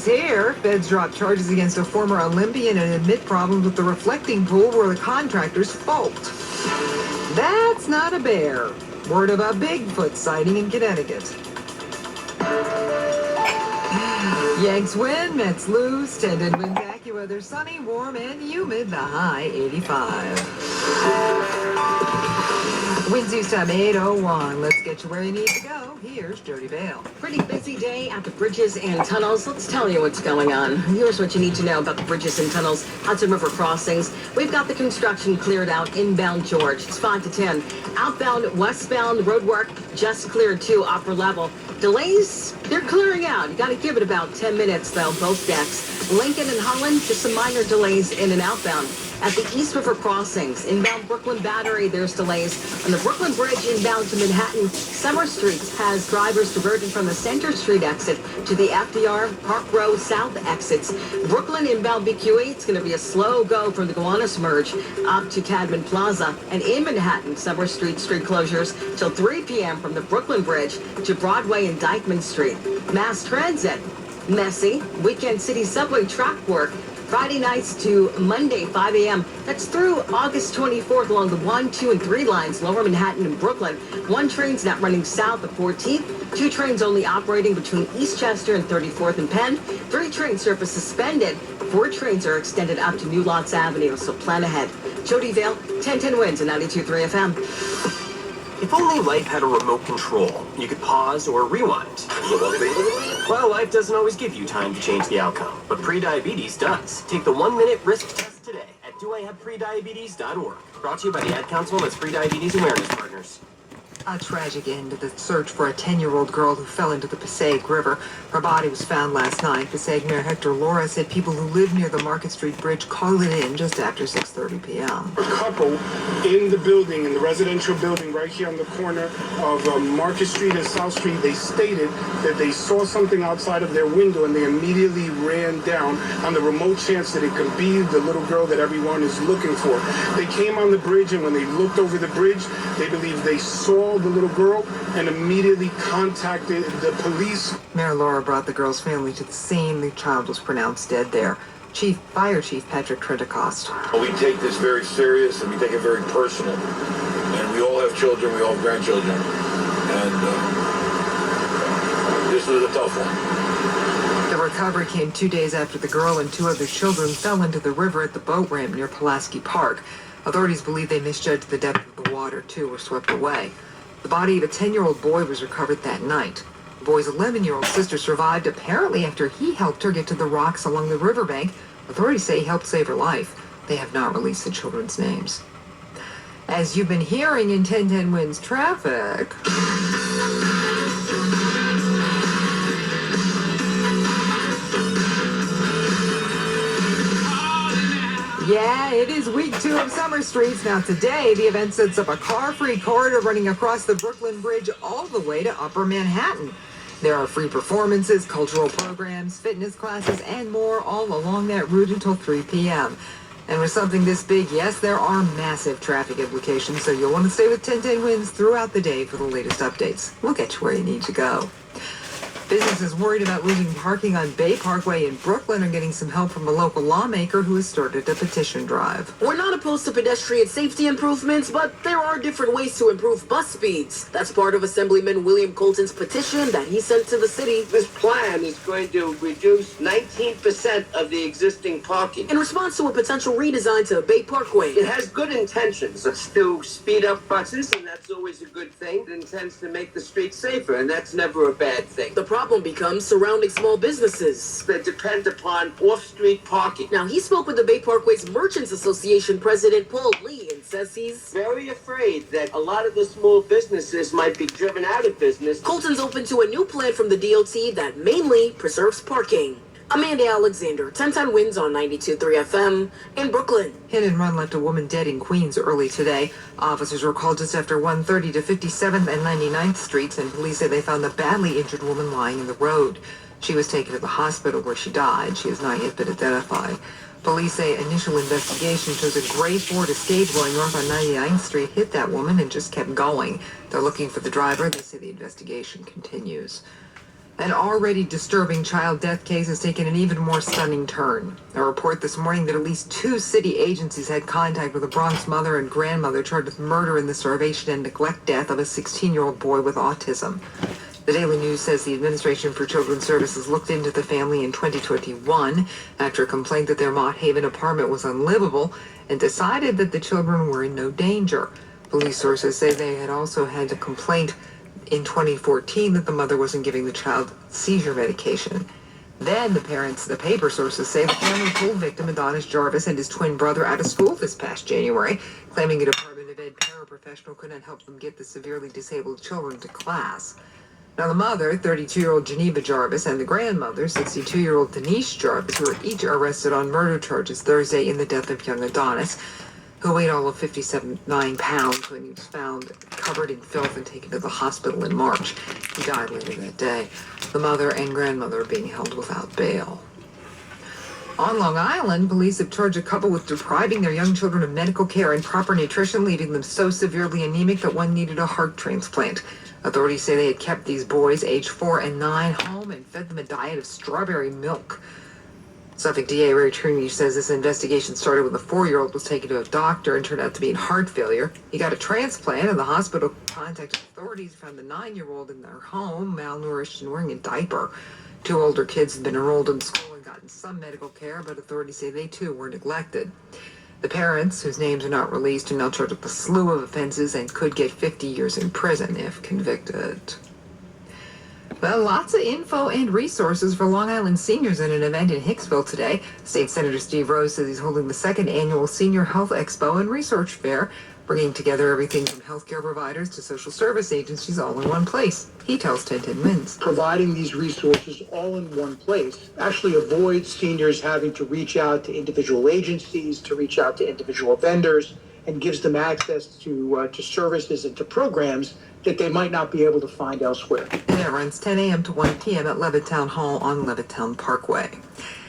He's here. Feds drop charges against a former Olympian and admit problems with the reflecting pool were the contractor's fault. That's not a bear. Word of a Bigfoot sighting in Connecticut. Yanks win, Mets lose, 10-10 wins AccuWeather, sunny, warm, and humid, the high 85. Winds East time 8:01. Let's get you where you need to go. Here's Jody Vale. Pretty busy day at the bridges and tunnels. Let's tell you what's going on. Here's what you need to know about the bridges and tunnels, Hudson River crossings. We've got the construction cleared out inbound George. It's 5 to 10. Outbound, westbound road work just cleared to upper level. Delays, they're clearing out. You got to give it about 10 minutes, though, both decks. Lincoln and Holland, just some minor delays in and outbound. At the East River crossings, inbound Brooklyn Battery, there's delays. On the Brooklyn Bridge inbound to Manhattan, Summer Street has drivers diverting from the Center Street exit to the FDR Park Row South exits. Brooklyn inbound BQE, it's going to be a slow go from the Gowanus Merge up to Cadman Plaza. And in Manhattan, Summer Street closures till 3 p.m. from the Brooklyn Bridge to Broadway and Dyckman Street. Mass transit, messy. Weekend city subway track work. Friday nights to Monday, 5 a.m. That's through August 24th along the 1, 2, and 3 lines, Lower Manhattan and Brooklyn. One train's not running south of 14th. 2 trains only operating between Eastchester and 34th and Penn. 3 train service suspended. 4 trains are extended up to New Lots Avenue, so plan ahead. Jody Vale, 10-10 wins at 92.3 FM. If only life had a remote control, you could pause or rewind. Well, life doesn't always give you time to change the outcome, but prediabetes does. Take the 1-minute risk test today at doihaveprediabetes.org. Brought to you by the Ad Council and its Prediabetes Awareness Partners. A tragic end to the search for a 10-year-old girl who fell into the Passaic River. Her body was found last night. Passaic Mayor Hector Laura said people who live near the Market Street Bridge called it in just after 6:30 p.m. A couple in the building, in the residential building right here on the corner of Market Street and South Street, they stated that they saw something outside of their window and they immediately ran down on the remote chance that it could be the little girl that everyone is looking for. They came on the bridge, and when they looked over the bridge, they believe they saw the little girl and immediately contacted the police. Mayor Laura brought the girl's family to the scene. The child was pronounced dead there. Fire Chief Patrick Trentacost. We take this very serious and we take it very personal. And we all have children, we all have grandchildren. And this was a tough one. The recovery came 2 days after the girl and 2 other children fell into the river at the boat ramp near Pulaski Park. Authorities believe they misjudged the depth of the water. 2 were swept away. The body of a 10-year-old boy was recovered that night. The boy's 11-year-old sister survived, apparently after he helped her get to the rocks along the riverbank. Authorities say he helped save her life. They have not released the children's names. As you've been hearing in 10-10 Wins traffic... Yeah, it is week 2 of Summer Streets. Now today, the event sets up a car-free corridor running across the Brooklyn Bridge all the way to Upper Manhattan. There are free performances, cultural programs, fitness classes, and more all along that route until 3 p.m. And with something this big, yes, there are massive traffic implications, so you'll want to stay with 10-10 Wins throughout the day for the latest updates. We'll get you where you need to go. Businesses worried about losing parking on Bay Parkway in Brooklyn are getting some help from a local lawmaker who has started a petition drive. We're not opposed to pedestrian safety improvements, but there are different ways to improve bus speeds. That's part of Assemblyman William Colton's petition that he sent to the city. This plan is going to reduce 19% of the existing parking. In response to a potential redesign to Bay Parkway. It has good intentions. It's to speed up buses, and that's always a good thing. It intends to make the streets safer, and that's never a bad thing. The problem becomes surrounding small businesses that depend upon off-street parking. Now, he spoke with the Bay Parkway's Merchants Association president, Paul Lee, and says he's very afraid that a lot of the small businesses might be driven out of business. Colton's open to a new plan from the DOT that mainly preserves parking. Amanda Alexander, 10-10 Wins on 92.3 FM in Brooklyn. Hit and run left a woman dead in Queens early today. Officers were called just after 1:30 to 57th and 99th Streets, and police say they found the badly injured woman lying in the road. She was taken to the hospital where she died. She has not yet been identified. Police say initial investigation shows a gray Ford Escape going north on 99th Street hit that woman and just kept going. They're looking for the driver. They say the investigation continues. An already disturbing child death case has taken an even more stunning turn. A report this morning that at least 2 city agencies had contact with a Bronx mother and grandmother charged with murder in the starvation and neglect death of a 16-year-old boy with autism. The Daily News says the Administration for Children's Services looked into the family in 2021 after a complaint that their Mott Haven apartment was unlivable and decided that the children were in no danger. Police sources say they had also had a complaint in 2014 that the mother wasn't giving the child seizure medication. Then the paper sources say the family pulled victim Adonis Jarvis and his twin brother out of school this past January, claiming a Department of Ed paraprofessional couldn't help them get the severely disabled children to class. Now the mother, 32-year-old Geneva Jarvis, and the grandmother, 62-year-old Denise Jarvis, were each arrested on murder charges Thursday in the death of young Adonis, who weighed all of 59 pounds when he was found covered in filth and taken to the hospital in March. He died later that day. The mother and grandmother are being held without bail. On Long Island, police have charged a couple with depriving their young children of medical care and proper nutrition, leaving them so severely anemic that one needed a heart transplant. Authorities say they had kept these boys, aged 4 and 9, home and fed them a diet of strawberry milk. Suffolk DA Ray Trini says this investigation started when the 4-year-old was taken to a doctor and turned out to be in heart failure. He got a transplant, and the hospital contacted authorities, found the 9-year-old in their home, malnourished and wearing a diaper. 2 older kids had been enrolled in school and gotten some medical care, but authorities say they too were neglected. The parents, whose names are not released, are now charged with a slew of offenses and could get 50 years in prison if convicted. Well, lots of info and resources for Long Island seniors at an event in Hicksville today. State Senator Steve Rose says he's holding the 2nd annual Senior Health Expo and Research Fair, bringing together everything from healthcare providers to social service agencies all in one place. He tells 1010 Wins. Providing these resources all in one place actually avoids seniors having to reach out to individual agencies, to reach out to individual vendors, and gives them access to services and to programs that they might not be able to find elsewhere. And it runs 10 a.m. to 1 p.m. at Levittown Hall on Levittown Parkway.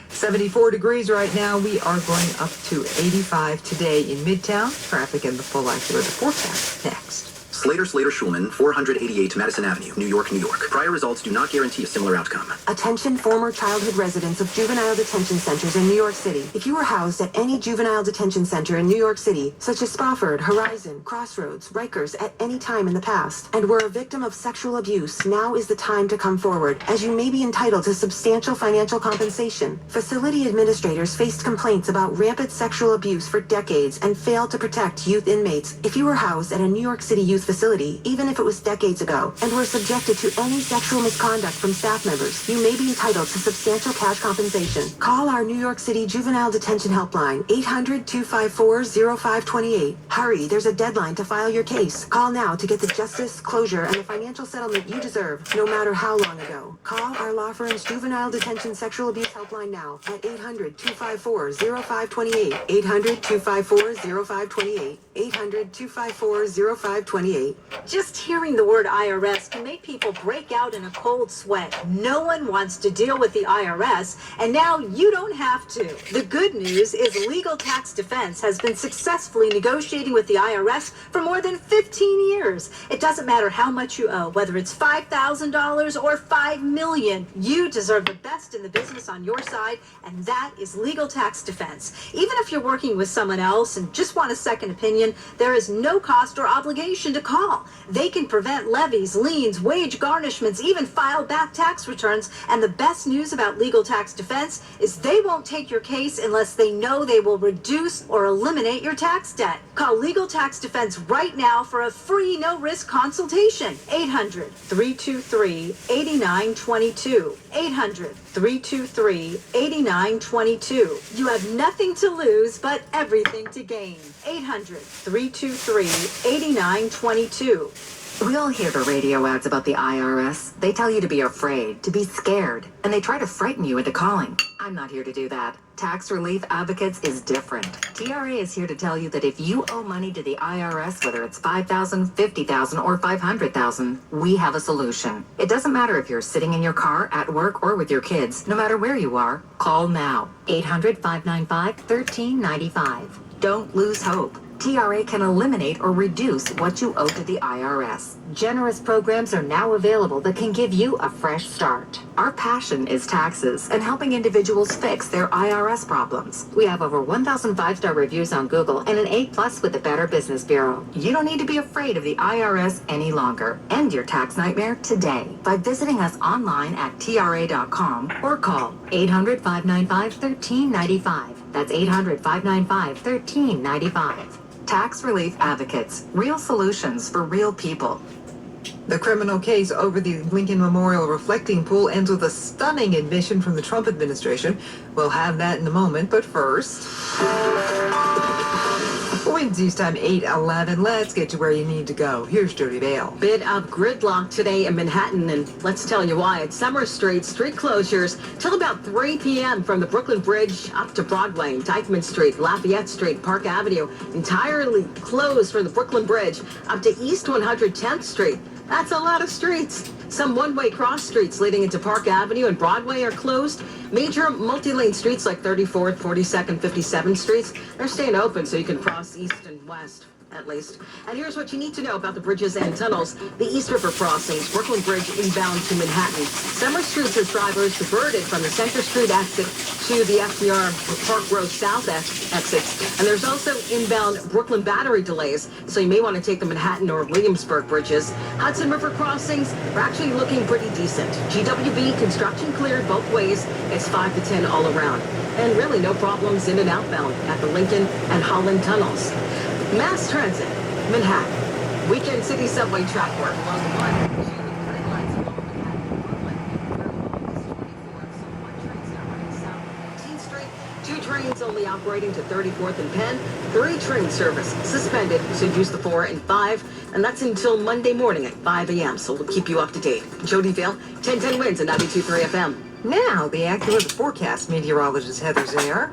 74 degrees right now. We are going up to 85 today in Midtown. Traffic and the full accurate forecast next. Slater Schulman, 488 Madison Avenue, New York, New York. Prior results do not guarantee a similar outcome. Attention former childhood residents of juvenile detention centers in New York City. If you were housed at any juvenile detention center in New York City, such as Spofford, Horizon, Crossroads, Rikers, at any time in the past, and were a victim of sexual abuse, now is the time to come forward, as you may be entitled to substantial financial compensation. Facility administrators faced complaints about rampant sexual abuse for decades and failed to protect youth inmates. If you were housed at a New York City youth facility, even if it was decades ago, and were subjected to any sexual misconduct from staff members, you may be entitled to substantial cash compensation. Call our New York City Juvenile Detention Helpline, 800-254-0528. Hurry, there's a deadline to file your case. Call now to get the justice, closure, and the financial settlement you deserve, no matter how long ago. Call our law firm's Juvenile Detention Sexual Abuse Helpline now at 800-254-0528. 800-254-0528. 800-254-0528. Just hearing the word IRS can make people break out in a cold sweat. No one wants to deal with the IRS, and now you don't have to. The good news is Legal Tax Defense has been successfully negotiating with the IRS for more than 15 years. It doesn't matter how much you owe, whether it's $5,000 or $5 million. You deserve the best in the business on your side, and that is Legal Tax Defense. Even if you're working with someone else and just want a second opinion, there is no cost or obligation to call. They can prevent levies, liens, wage garnishments, even file back tax returns. And the best news about Legal Tax Defense is they won't take your case unless they know they will reduce or eliminate your tax debt. Call Legal Tax Defense right now for a free no-risk consultation. 800-323-8922. 800-323-8922. You have nothing to lose but everything to gain. 800-323-8922. We all hear the radio ads about the IRS. They tell you to be afraid, to be scared, and they try to frighten you into calling. I'm not here to do that. Tax Relief Advocates is different. TRA is here to tell you that if you owe money to the IRS, whether it's $5,000, $50,000, or $500,000, we have a solution. It doesn't matter if you're sitting in your car, at work, or with your kids. No matter where you are, call now. 800-595-1395. Don't lose hope. TRA can eliminate or reduce what you owe to the IRS. Generous programs are now available that can give you a fresh start. Our passion is taxes and helping individuals fix their IRS problems. We have over 1,000 five-star reviews on Google and an A+ with the Better Business Bureau. You don't need to be afraid of the IRS any longer. End your tax nightmare today by visiting us online at tra.com or call 800-595-1395. That's 800-595-1395. Tax Relief Advocates. Real solutions for real people. The criminal case over the Lincoln Memorial reflecting pool ends with a stunning admission from the Trump administration. We'll have that in a moment, but first... Wednesday's time, 8:11. Let's get to where you need to go. Here's Jody Vale. Bit of gridlock today in Manhattan, and let's tell you why. At Summer Street, street closures till about 3 p.m. from the Brooklyn Bridge up to Broadway, Dyckman Street, Lafayette Street, Park Avenue, entirely closed from the Brooklyn Bridge up to East 110th Street. That's a lot of streets. Some one-way cross streets leading into Park Avenue and Broadway are closed. Major multi-lane streets like 34th, 42nd, 57th Streets, they're staying open so you can cross east and west, at least. And here's what you need to know about the bridges and tunnels. The East River crossings, Brooklyn Bridge inbound to Manhattan. Summer Street has drivers diverted from the Center Street exit to the FDR Park Road South exits. And there's also inbound Brooklyn Battery delays, so you may want to take the Manhattan or Williamsburg bridges. Hudson River crossings are actually looking pretty decent. GWB construction cleared both ways. It's 5 to 10 all around. And really no problems in and outbound at the Lincoln and Holland tunnels. Mass transit, Manhattan. Weekend city subway track work along the line. Two trains only operating to 34th and Penn. 3 train service suspended, so use the 4 and 5. And that's until Monday morning at 5 a.m., so we'll keep you up to date. Jody Vale, 1010 wins and 92.3 FM. Now, the AccuWeather forecast meteorologist Heather Zayer.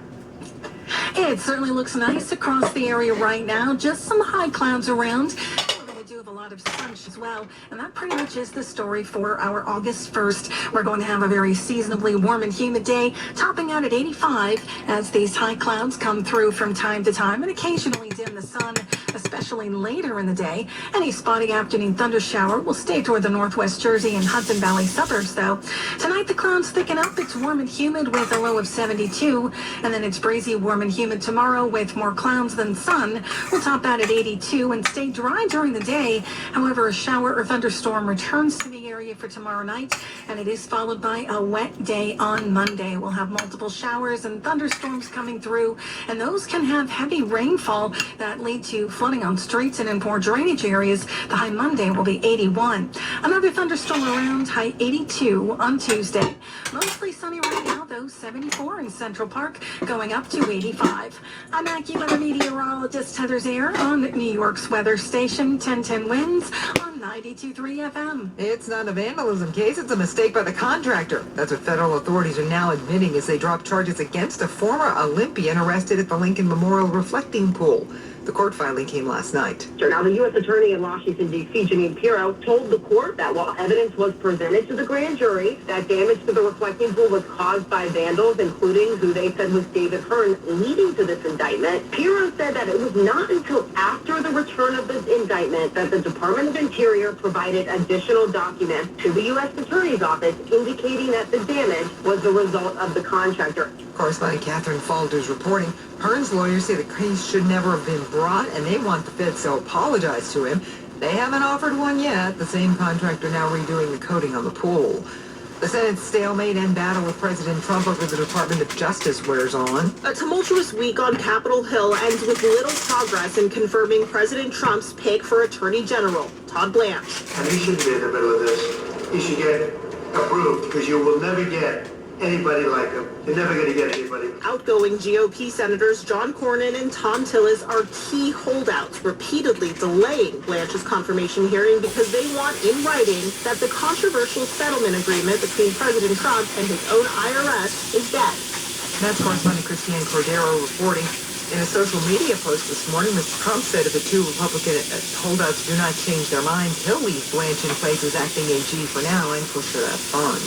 It certainly looks nice across the area right now. Just some high clouds around. We're going to do have a lot of sun as well. And that pretty much is the story for our August 1st. We're going to have a very seasonably warm and humid day, topping out at 85 as these high clouds come through from time to time and occasionally dim the sun, especially later in the day. Any spotty afternoon thunder shower will stay toward the northwest Jersey and Hudson Valley suburbs, though. Tonight, the clouds thicken up. It's warm and humid with a low of 72. And then it's breezy, warm and humid tomorrow with more clouds than sun. We'll top out at 82 and stay dry during the day. However, a shower or thunderstorm returns to the area for tomorrow night, and it is followed by a wet day on Monday. We'll have multiple showers and thunderstorms coming through, and those can have heavy rainfall that lead to flooding on streets and in poor drainage areas. The high Monday will be 81. Another thunderstorm around, high 82 on Tuesday. Mostly sunny right now, though, 74 in Central Park, going up to 85. I'm AccuWeather meteorologist Heather Zayer on New York's weather station, 1010 winds on 92.3 FM. It's not a vandalism case, it's a mistake by the contractor. That's what federal authorities are now admitting as they drop charges against a former Olympian arrested at the Lincoln Memorial reflecting pool. The court filing came last night. Now, the U.S. Attorney in Washington, D.C., Janine Pirro, told the court that while evidence was presented to the grand jury, that damage to the reflecting pool was caused by vandals, including who they said was David Hearn, leading to this indictment. Pirro said that it was not until after the return of this indictment that the Department of Interior provided additional documents to the U.S. Attorney's Office indicating that the damage was the result of the contractor. Correspondent Catherine Falder's reporting. Hearn's lawyers say the case should never have been brought, and they want the feds to apologize to him. They haven't offered one yet. The same contractor now redoing the coating on the pool. The Senate's stalemate and battle with President Trump over the Department of Justice wears on. A tumultuous week on Capitol Hill ends with little progress in confirming President Trump's pick for Attorney General, Todd Blanche. And he should be in the middle of this. He should get approved, because you will never get anybody like him. You're never going to get anybody. Outgoing GOP Senators John Cornyn and Tom Tillis are key holdouts, repeatedly delaying Blanche's confirmation hearing because they want in writing that the controversial settlement agreement between President Trump and his own IRS is dead. That's correspondent Christiane Cordero reporting. In a social media post this morning, Mr. Trump said if the two Republican holdouts do not change their minds, he'll leave Blanche in place as acting AG for now and push for that fund.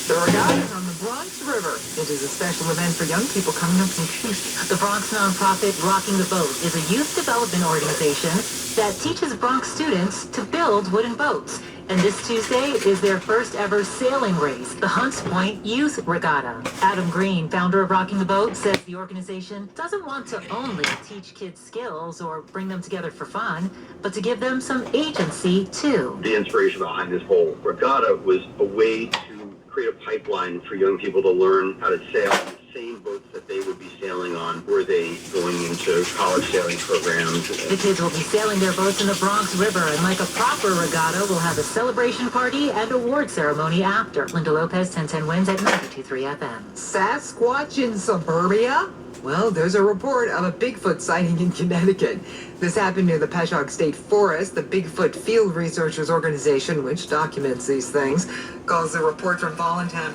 There are guys on the Bronx River. It is a special event for young people coming up from Tuesday. The Bronx nonprofit Rocking the Boat is a youth development organization that teaches Bronx students to build wooden boats. And this Tuesday is their first ever sailing race, the Hunts Point Youth Regatta. Adam Green, founder of Rocking the Boat, says the organization doesn't want to only teach kids skills or bring them together for fun, but to give them some agency too. The inspiration behind this whole regatta was a way to create a pipeline for young people to learn how to sail on the same boats that they would be sailing on were they going into college sailing programs. The kids will be sailing their boats in the Bronx River, and like a proper regatta, we'll have a celebration party and award ceremony after. Linda Lopez, 1010 Wins at 92.3 FM. Sasquatch in suburbia? Well, there's a report of a Bigfoot sighting in Connecticut. This happened near the Pashock State Forest. The Bigfoot Field Researchers Organization, which documents these things, calls the report from Volunteer